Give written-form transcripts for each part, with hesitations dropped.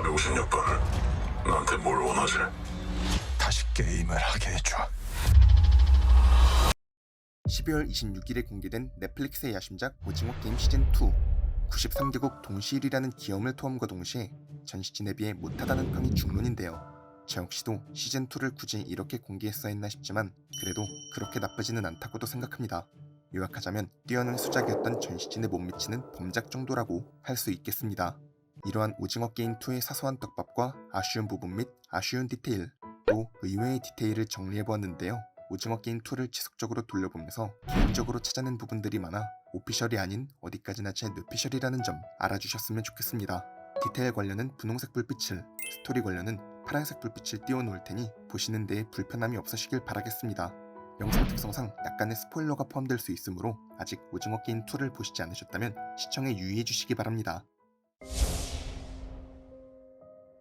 병신여빨, 나한테 뭘 원하지? 다시 게임을 하게 해줘. 12월 26일에 공개된 넷플릭스의 야심작 오징어 게임 시즌2. 93개국 동시 1위라는 기염을 토함과 동시에 전 시즌에 비해 못하다는 평이 중론인데요. 저 역시도 시즌2를 굳이 이렇게 공개했어야 했나 싶지만 그래도 그렇게 나쁘지는 않다고도 생각합니다. 요약하자면 뛰어난 수작이었던 전 시즌에 못 미치는 범작 정도라고 할 수 있겠습니다. 이러한 오징어 게임 2의 사소한 떡밥과 아쉬운 부분 및 아쉬운 디테일, 또 의외의 디테일을 정리해보았는데요. 오징어 게임 2를 지속적으로 돌려보면서 개인적으로 찾아낸 부분들이 많아 오피셜이 아닌 어디까지나 제 뇌피셜이라는 점 알아주셨으면 좋겠습니다. 디테일 관련은 분홍색 불빛을, 스토리 관련은 파란색 불빛을 띄워놓을 테니 보시는 데에 불편함이 없으시길 바라겠습니다. 영상 특성상 약간의 스포일러가 포함될 수 있으므로 아직 오징어 게임 2를 보시지 않으셨다면 시청에 유의해주시기 바랍니다.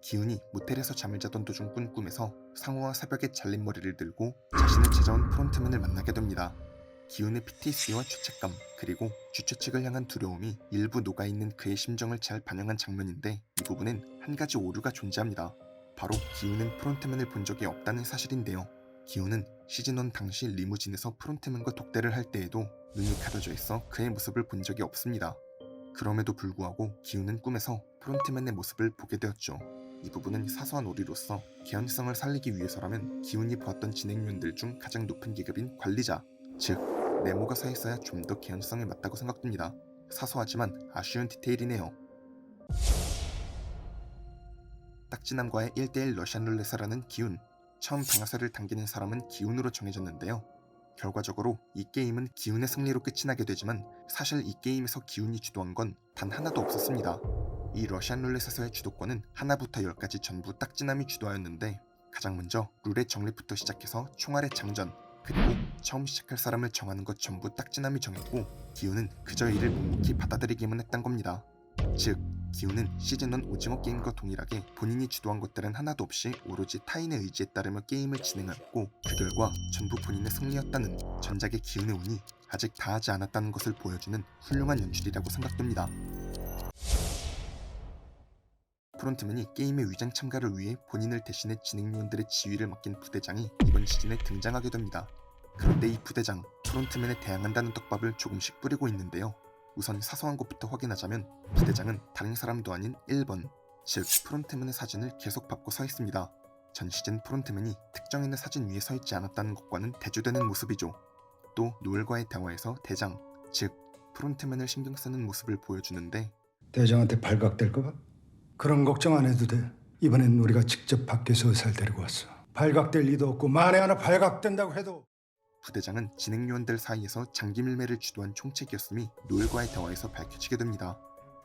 기훈이 모텔에서 잠을 자던 도중 꾼 꿈에서 상우와 새벽에 잘린 머리를 들고 자신을 찾아온 프론트맨을 만나게 됩니다. 기훈의 PTSD와 죄책감, 그리고 주최 측을 향한 두려움이 일부 녹아있는 그의 심정을 잘 반영한 장면인데 이 부분엔 한 가지 오류가 존재합니다. 바로 기훈은 프론트맨을 본 적이 없다는 사실인데요. 기훈은 시즌1 당시 리무진에서 프론트맨과 독대를 할 때에도 눈이 가려져 있어 그의 모습을 본 적이 없습니다. 그럼에도 불구하고 기훈은 꿈에서 프론트맨의 모습을 보게 되었죠. 이 부분은 사소한 오류로서 개연성을 살리기 위해서라면 기훈이 보았던 진행요원들 중 가장 높은 계급인 관리자, 즉 네모가 서 있어야 좀 더 개연성에 맞다고 생각됩니다. 사소하지만 아쉬운 디테일이네요. 딱지남과의 1대1 러시안 룰렛을 하는 기훈. 처음 방아쇠를 당기는 사람은 기훈으로 정해졌는데요. 결과적으로 이 게임은 기훈의 승리로 끝이 나게 되지만 사실 이 게임에서 기훈이 주도한 건 단 하나도 없었습니다. 이 러시안 룰렛에서의 주도권은 하나부터 10까지 전부 딱지남이 주도하였는데 가장 먼저 룰의 정립부터 시작해서 총알의 장전, 그리고 처음 시작할 사람을 정하는 것 전부 딱지남이 정했고 기훈은 그저 이를 묵묵히 받아들이기만 했단 겁니다. 즉 기훈은 시즌1 오징어 게임과 동일하게 본인이 주도한 것들은 하나도 없이 오로지 타인의 의지에 따르며 게임을 진행하였고 그 결과 전부 본인의 승리였다는 전작의 기훈의 운이 아직 다하지 않았다는 것을 보여주는 훌륭한 연출이라고 생각됩니다. 프론트맨이 게임의 위장 참가를 위해 본인을 대신해 진행요원들의 지휘를 맡긴 부대장이 이번 시즌에 등장하게 됩니다. 그런데 이 부대장, 프론트맨에 대항한다는 떡밥을 조금씩 뿌리고 있는데요. 우선 사소한 것부터 확인하자면 부대장은 다른 사람도 아닌 1번, 즉 프론트맨의 사진을 계속 밟고 서 있습니다. 전 시즌 프론트맨이 특정인의 사진 위에 서 있지 않았다는 것과는 대조되는 모습이죠. 또 노엘과의 대화에서 대장, 즉 프론트맨을 신경 쓰는 모습을 보여주는데 대장한테 발각될까봐? 그런 걱정 안 해도 돼. 이번엔 우리가 직접 밖에서 의사를 데리고 왔어. 발각될 리도 없고 만에 하나 발각된다고 해도 부대장은 진행요원들 사이에서 장기밀매를 주도한 총책이었음이 노엘과의 대화에서 밝혀지게 됩니다.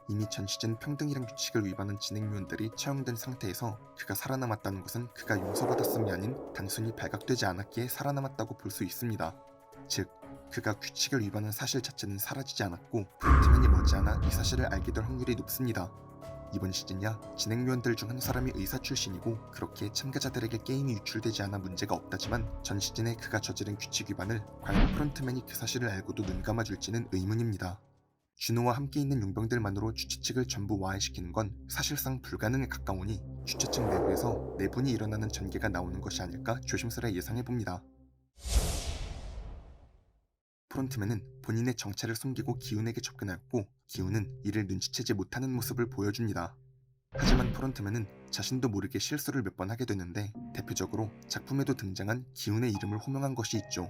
이미 전 시즌 평등이란 규칙을 위반한 진행요원들이 처형된 상태에서 그가 살아남았다는 것은 그가 용서받았음이 아닌 단순히 발각되지 않았기에 살아남았다고 볼 수 있습니다. 즉 그가 규칙을 위반한 사실 자체는 사라지지 않았고 프론트맨이 머지않아 이 사실을 알게 될 확률이 높습니다. 이번 시즌야 진행요원들 중 한 사람이 의사 출신이고 그렇게 참가자들에게 게임이 유출되지 않아 문제가 없다지만 전 시즌에 그가 저지른 규칙 위반을 과연 프론트맨이 그 사실을 알고도 눈감아줄지는 의문입니다. 준호와 함께 있는 용병들만으로 주최 측을 전부 와해시키는 건 사실상 불가능에 가까우니 주최 측 내부에서 내분이 일어나는 전개가 나오는 것이 아닐까 조심스레 예상해봅니다. 프론트맨은 본인의 정체를 숨기고 기훈에게 접근하였고 기훈은 이를 눈치채지 못하는 모습을 보여줍니다. 하지만 프론트맨은 자신도 모르게 실수를 몇 번 하게 되는데 대표적으로 작품에도 등장한 기훈의 이름을 호명한 것이 있죠.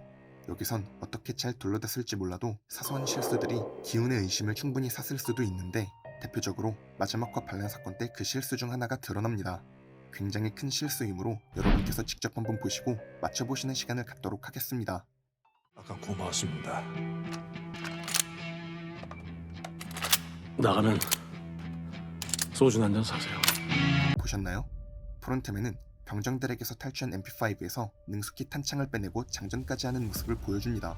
여기선 어떻게 잘 둘러댔을지 몰라도 사소한 실수들이 기훈의 의심을 충분히 샀을 수도 있는데 대표적으로 마지막화 반란 사건 때 그 실수 중 하나가 드러납니다. 굉장히 큰 실수이므로 여러분께서 직접 한번 보시고 맞춰보시는 시간을 갖도록 하겠습니다. 아까 고마웠습니다. 나가면 소주 한 잔 사세요. 보셨나요? 프론트맨은 병정들에게서 탈취한 MP5에서 능숙히 탄창을 빼내고 장전까지 하는 모습을 보여줍니다.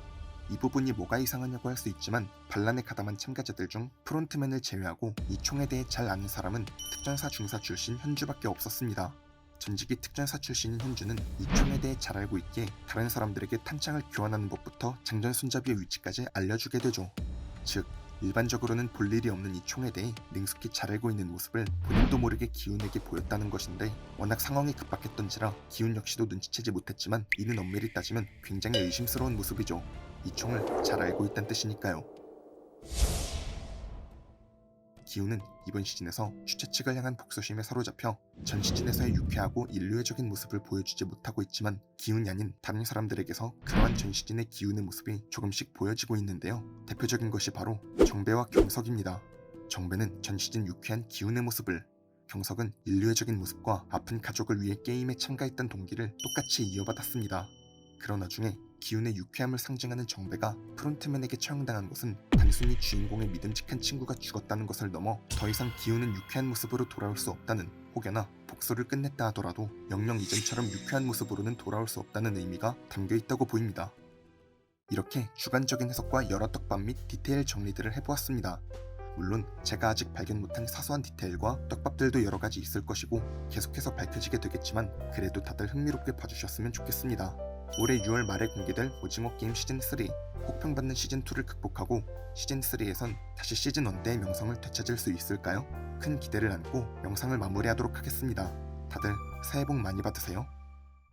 이 부분이 뭐가 이상하냐고 할 수 있지만 반란에 가담한 참가자들 중 프론트맨을 제외하고 이 총에 대해 잘 아는 사람은 특전사 중사 출신 현주밖에 없었습니다. 전직이 특전사 출신인 현주는 이 총에 대해 잘 알고 있기에 다른 사람들에게 탄창을 교환하는 법부터 장전 손잡이의 위치까지 알려주게 되죠. 즉 일반적으로는 볼 일이 없는 이 총에 대해 능숙히 잘 알고 있는 모습을 본인도 모르게 기훈에게 보였다는 것인데, 워낙 상황이 급박했던지라 기훈 역시도 눈치채지 못했지만 이는 엄밀히 따지면 굉장히 의심스러운 모습이죠. 이 총을 잘 알고 있다는 뜻이니까요. 기훈은 이번 시즌에서 주최 측을 향한 복수심에 사로잡혀 전 시즌에서의 유쾌하고 인류애적인 모습을 보여주지 못하고 있지만, 기훈이 아닌 다른 사람들에게서 그러한 전 시즌의 기훈의 모습이 조금씩 보여지고 있는데요. 대표적인 것이 바로 정배와 경석입니다. 정배는 전 시즌 유쾌한 기훈의 모습을, 경석은 인류애적인 모습과 아픈 가족을 위해 게임에 참가했던 동기를 똑같이 이어받았습니다. 그러나 중에 기훈의 유쾌함을 상징하는 정배가 프론트맨에게 처형당한 것은 단순히 주인공의 믿음직한 친구가 죽었다는 것을 넘어 더 이상 기훈은 유쾌한 모습으로 돌아올 수 없다는, 혹여나 복수를 끝냈다 하더라도 영영 이전처럼 유쾌한 모습으로는 돌아올 수 없다는 의미가 담겨 있다고 보입니다. 이렇게 주관적인 해석과 여러 떡밥 및 디테일 정리들을 해보았습니다. 물론 제가 아직 발견 못한 사소한 디테일과 떡밥들도 여러 가지 있을 것이고 계속해서 밝혀지게 되겠지만, 그래도 다들 흥미롭게 봐주셨으면 좋겠습니다. 올해 6월 말에 공개될 오징어 게임 시즌3, 혹평받는 시즌2를 극복하고 시즌3에선 다시 시즌1대의 명성을 되찾을 수 있을까요? 큰 기대를 안고 영상을 마무리하도록 하겠습니다. 다들 새해 복 많이 받으세요.